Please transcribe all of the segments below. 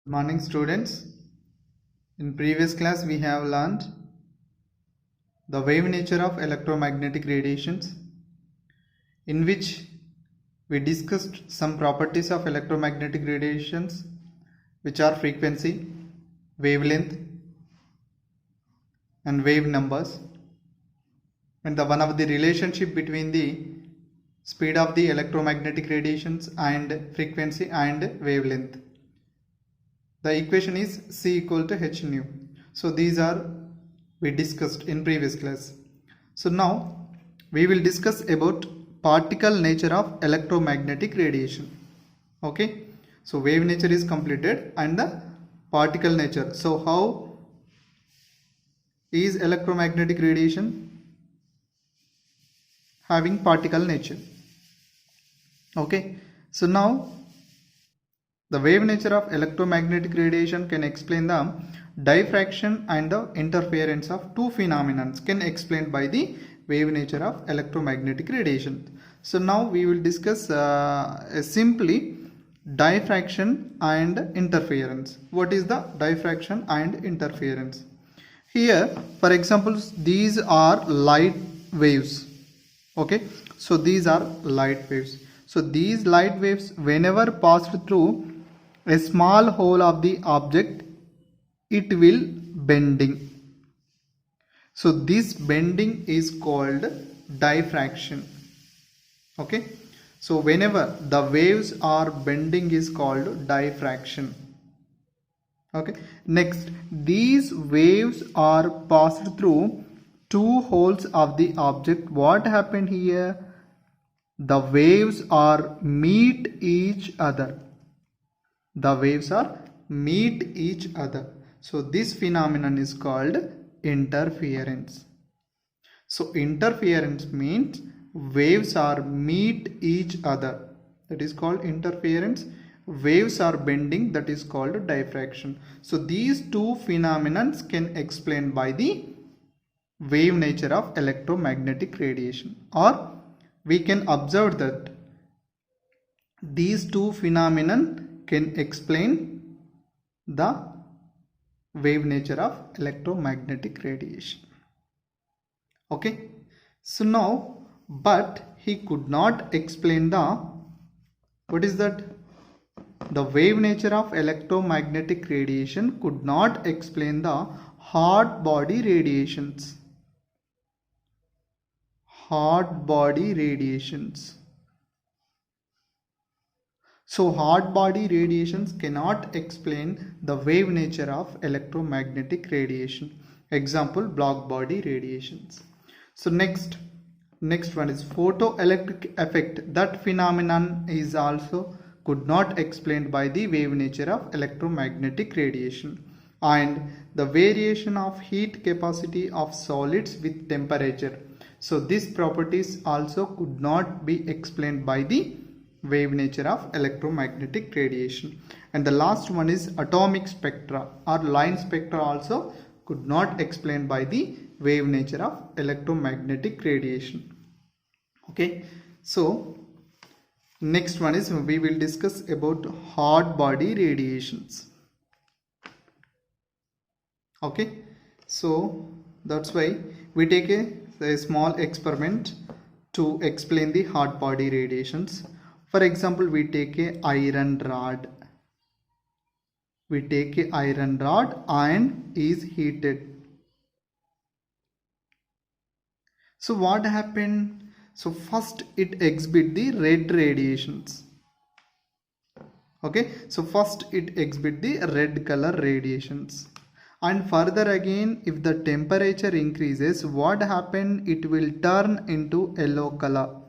Morning students. In previous class we have learned the wave nature of electromagnetic radiations, in which we discussed some properties of electromagnetic radiations, which are frequency, wavelength and wave numbers, and the one of the relationship between the speed of the electromagnetic radiations and frequency and wavelength. The equation is C equal to H nu. So these are we discussed in previous class. So now we will discuss about particle nature of electromagnetic radiation. Okay. So wave nature is completed and the particle nature. So how is electromagnetic radiation having particle nature? Okay. So now the wave nature of electromagnetic radiation can explain the diffraction and the interference of two phenomena can explained by the wave nature of electromagnetic radiation. So now we will discuss simply diffraction and interference. What is the diffraction and interference? Here, for example, these are light waves. Okay, so these are light waves. So these light waves, whenever passed through a small hole of the object, it will bending. So this bending is called diffraction. Okay, so whenever the waves are bending is called diffraction. Okay, next, these waves are passed through two holes of the object. What happened here? The waves are meet each other. The waves are meet each other. So this phenomenon is called interference. So interference means waves are meet each other. That is called interference. Waves are bending. That is called diffraction. So these two phenomena can explain by the wave nature of electromagnetic radiation, or we can observe that these two phenomena can explain the wave nature of electromagnetic radiation. Okay, so now, but he could not explain the, what is that? The wave nature of electromagnetic radiation could not explain the hot body radiations. Hot body radiations. So hot body radiations cannot explain the wave nature of electromagnetic radiation. Example, black body radiations. So next one is photoelectric effect. That phenomenon is also could not explained by the wave nature of electromagnetic radiation. And the variation of heat capacity of solids with temperature. So these properties also could not be explained by the wave nature of electromagnetic radiation. And the last one is atomic spectra or line spectra also could not explained by the wave nature of electromagnetic radiation. Okay, so next one is we will discuss about hot body radiations. Okay, so that's why we take a small experiment to explain the hot body radiations. For example, we take a iron rod. We take a iron rod and is heated. So what happened? So first it exhibit the red radiations. Okay, so first it exhibit the red color radiations. And further again, if the temperature increases, what happened? It will turn into yellow color.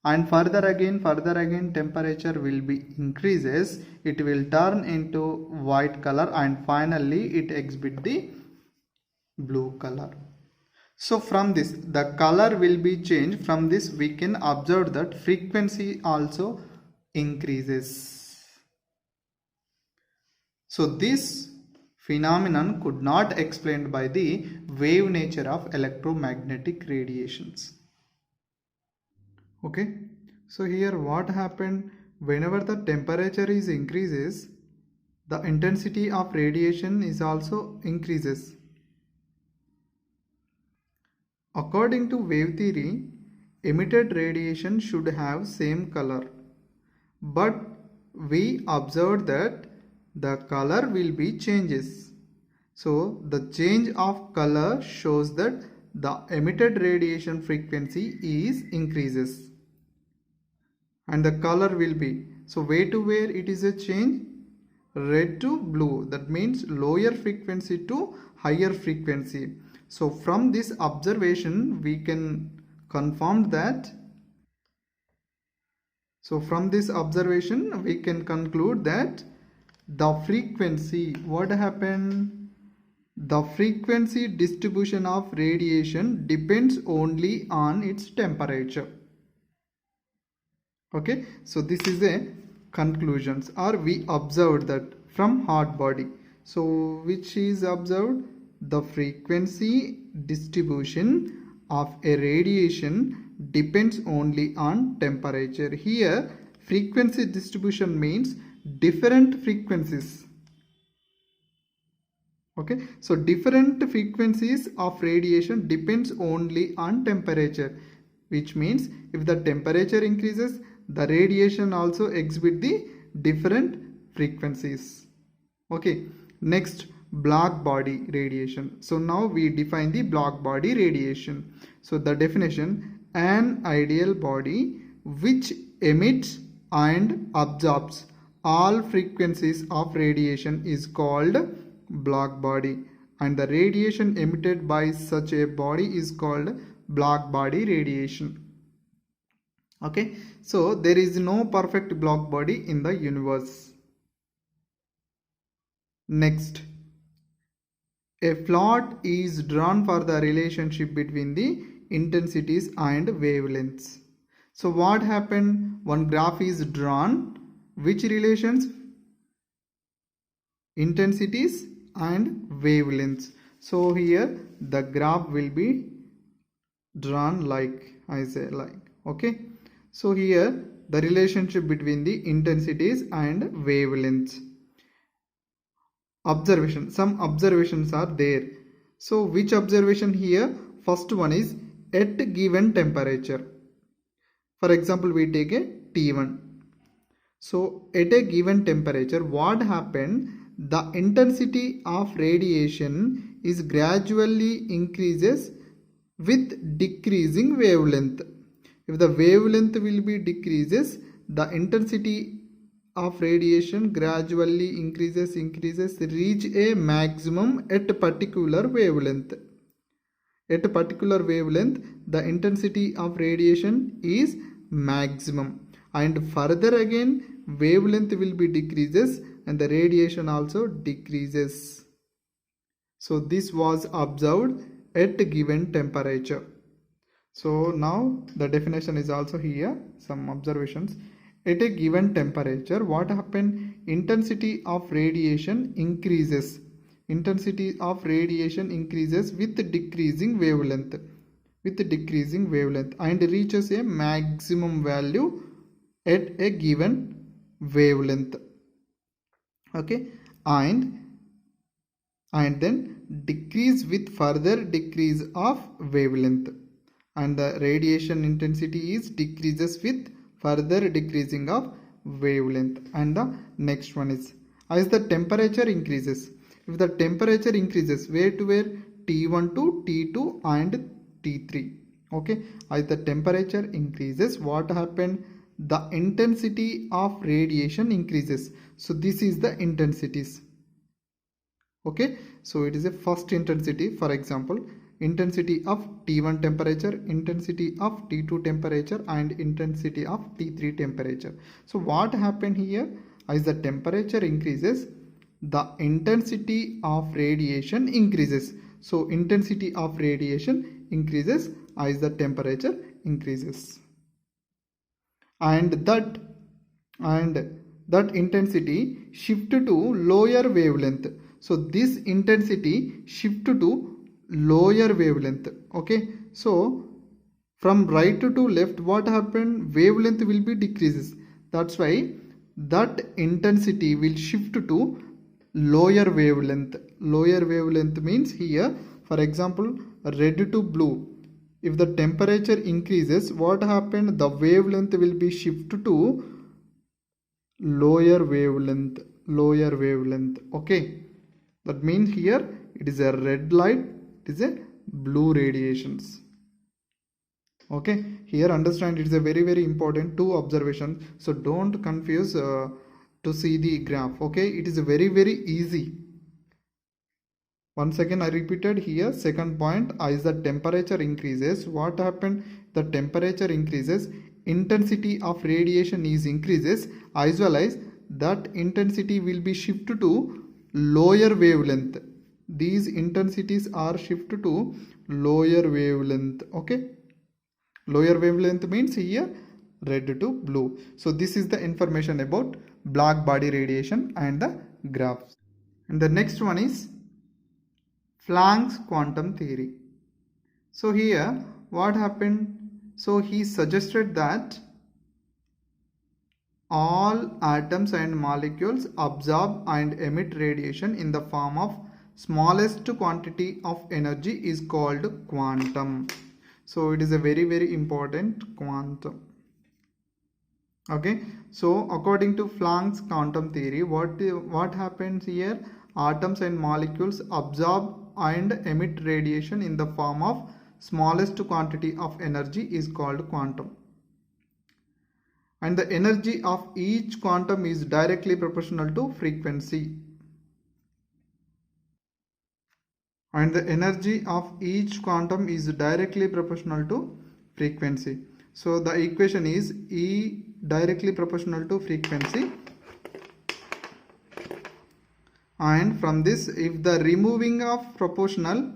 And further again temperature will be increases, it will turn into white color, and finally it exhibit the blue color. So from this the color will be changed. From this we can observe that frequency also increases. So this phenomenon could not explained by the wave nature of electromagnetic radiations. Okay, so here what happened, whenever the temperature is increases, the intensity of radiation is also increases. According to wave theory, emitted radiation should have same color, but we observed that the color will be changes. So the change of color shows that the emitted radiation frequency is increases, and the color will be, so where to where it is a change, red to blue, that means lower frequency to higher frequency. So from this observation we can confirm that, so from this observation we can conclude that the frequency, what happened, the frequency distribution of radiation depends only on its temperature. Okay, so this is a conclusions, or we observed that from hot body. So which is observed, the frequency distribution of a radiation depends only on temperature. Here frequency distribution means different frequencies. Okay, so different frequencies of radiation depends only on temperature, which means if the temperature increases, the radiation also exhibit the different frequencies. Okay, next, black body radiation. So now we define the black body radiation. So the definition, an ideal body which emits and absorbs all frequencies of radiation is called black body, and the radiation emitted by such a body is called black body radiation. Okay, so there is no perfect black body in the universe. Next, a plot is drawn for the relationship between the intensities and wavelengths. So what happened? One graph is drawn. Which relations? Intensities and wavelengths. So here the graph will be drawn like I say, like, okay. So here the relationship between the intensities and wavelengths. Observation, some observations are there. So which observation here? First one is at given temperature. For example, we take a T1. So at a given temperature, what happened? The intensity of radiation is gradually increases with decreasing wavelength. If the wavelength will be decreases, the intensity of radiation gradually increases, reach a maximum at a particular wavelength. At a particular wavelength, the intensity of radiation is maximum, and further again wavelength will be decreases and the radiation also decreases. So this was observed at a given temperature. So now the definition is also here, some observations. At a given temperature, what happened? Intensity of radiation increases. Intensity of radiation increases with decreasing wavelength. And reaches a maximum value at a given wavelength. Okay, and then decrease with further decrease of wavelength, and the radiation intensity is decreases with further decreasing of wavelength. And the next one is as the temperature increases. If the temperature increases, where to where? T1 to T2 and T3. Okay, as the temperature increases, what happened? The intensity of radiation increases. So this is the intensities. Okay, so it is a first intensity. For example, intensity of T1 temperature, intensity of T2 temperature, and intensity of T3 temperature. So what happened here? As the temperature increases, the intensity of radiation increases. So intensity of radiation increases as the temperature increases, and that intensity shift to lower wavelength. So this intensity shift to lower wavelength. Okay, so from right to left, what happened? Wavelength will be decreases. That's why that intensity will shift to lower wavelength. Lower wavelength means here, for example, red to blue. If the temperature increases, what happened? The wavelength will be shifted to lower wavelength. Lower wavelength. Okay. That means here it is a red light, it is a blue radiations. Okay, here understand it is a very important two observations, so don't confuse to see the graph. Okay, it is very easy. Once again I repeated here, second point, as the temperature increases, what happened? The temperature increases, intensity of radiation is increases, as well as that intensity will be shifted to lower wavelength. These intensities are shifted to lower wavelength. Okay, lower wavelength means here red to blue. So this is the information about black body radiation and the graphs. And the next one is Planck's quantum theory. So here what happened? So he suggested that all atoms and molecules absorb and emit radiation in the form of smallest quantity of energy is called quantum. So it is a very important quantum. Okay, so according to Planck's quantum theory, what happens here? Atoms and molecules absorb and emit radiation in the form of smallest quantity of energy is called quantum. And the energy of each quantum is directly proportional to frequency. And the energy of each quantum is directly proportional to frequency. So the equation is E directly proportional to frequency. And from this, if the removing of proportional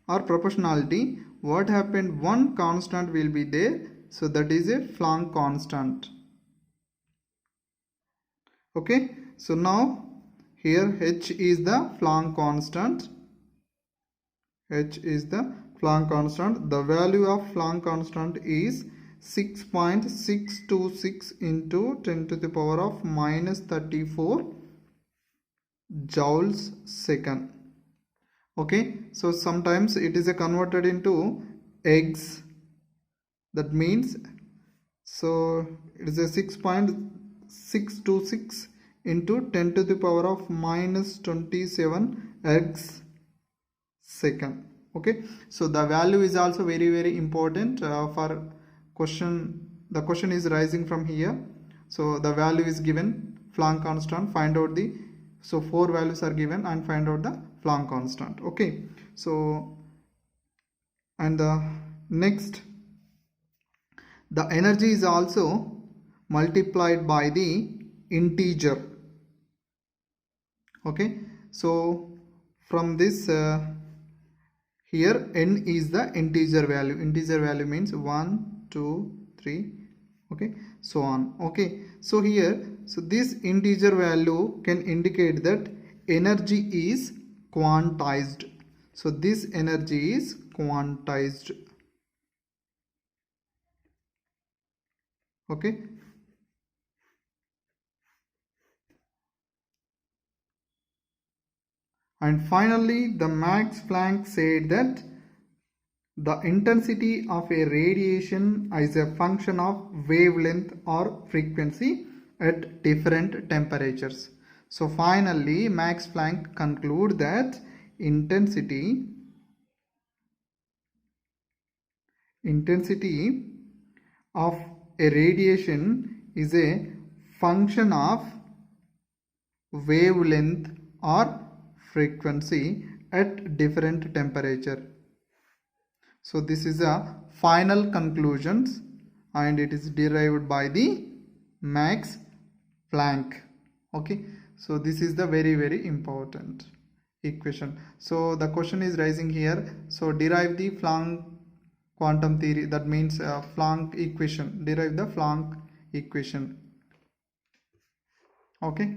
or proportionality, what happened? One constant will be there. So that is a Planck constant. Okay. So now here H is the Planck constant. H is the Planck constant. The value of Planck constant is 6.626 into 10 to the power of minus 34 joules second. Okay, so sometimes it is converted into eggs. That means, so it is a 6.626 into 10 to the power of minus 27 eggs second. Okay, so the value is also very important for question. The question is rising from here. So the value is given, Planck constant, find out the, so 4 values are given and find out the Planck constant. Okay, so and the next, the energy is also multiplied by the integer. Okay, so from this here n is the integer value. Integer value means 1, 2, 3, okay, so on. Okay, so here, so this integer value can indicate that energy is quantized. So this energy is quantized. Okay, and finally the Max Planck said that the intensity of a radiation is a function of wavelength or frequency at different temperatures. So finally Max Planck conclude that intensity of a radiation is a function of wavelength or frequency at different temperature. So this is a final conclusions and it is derived by the Max Planck. Okay, so this is the very important equation. So the question is rising here. So derive the Planck quantum theory, that means Planck equation. Derive the Planck equation. Okay.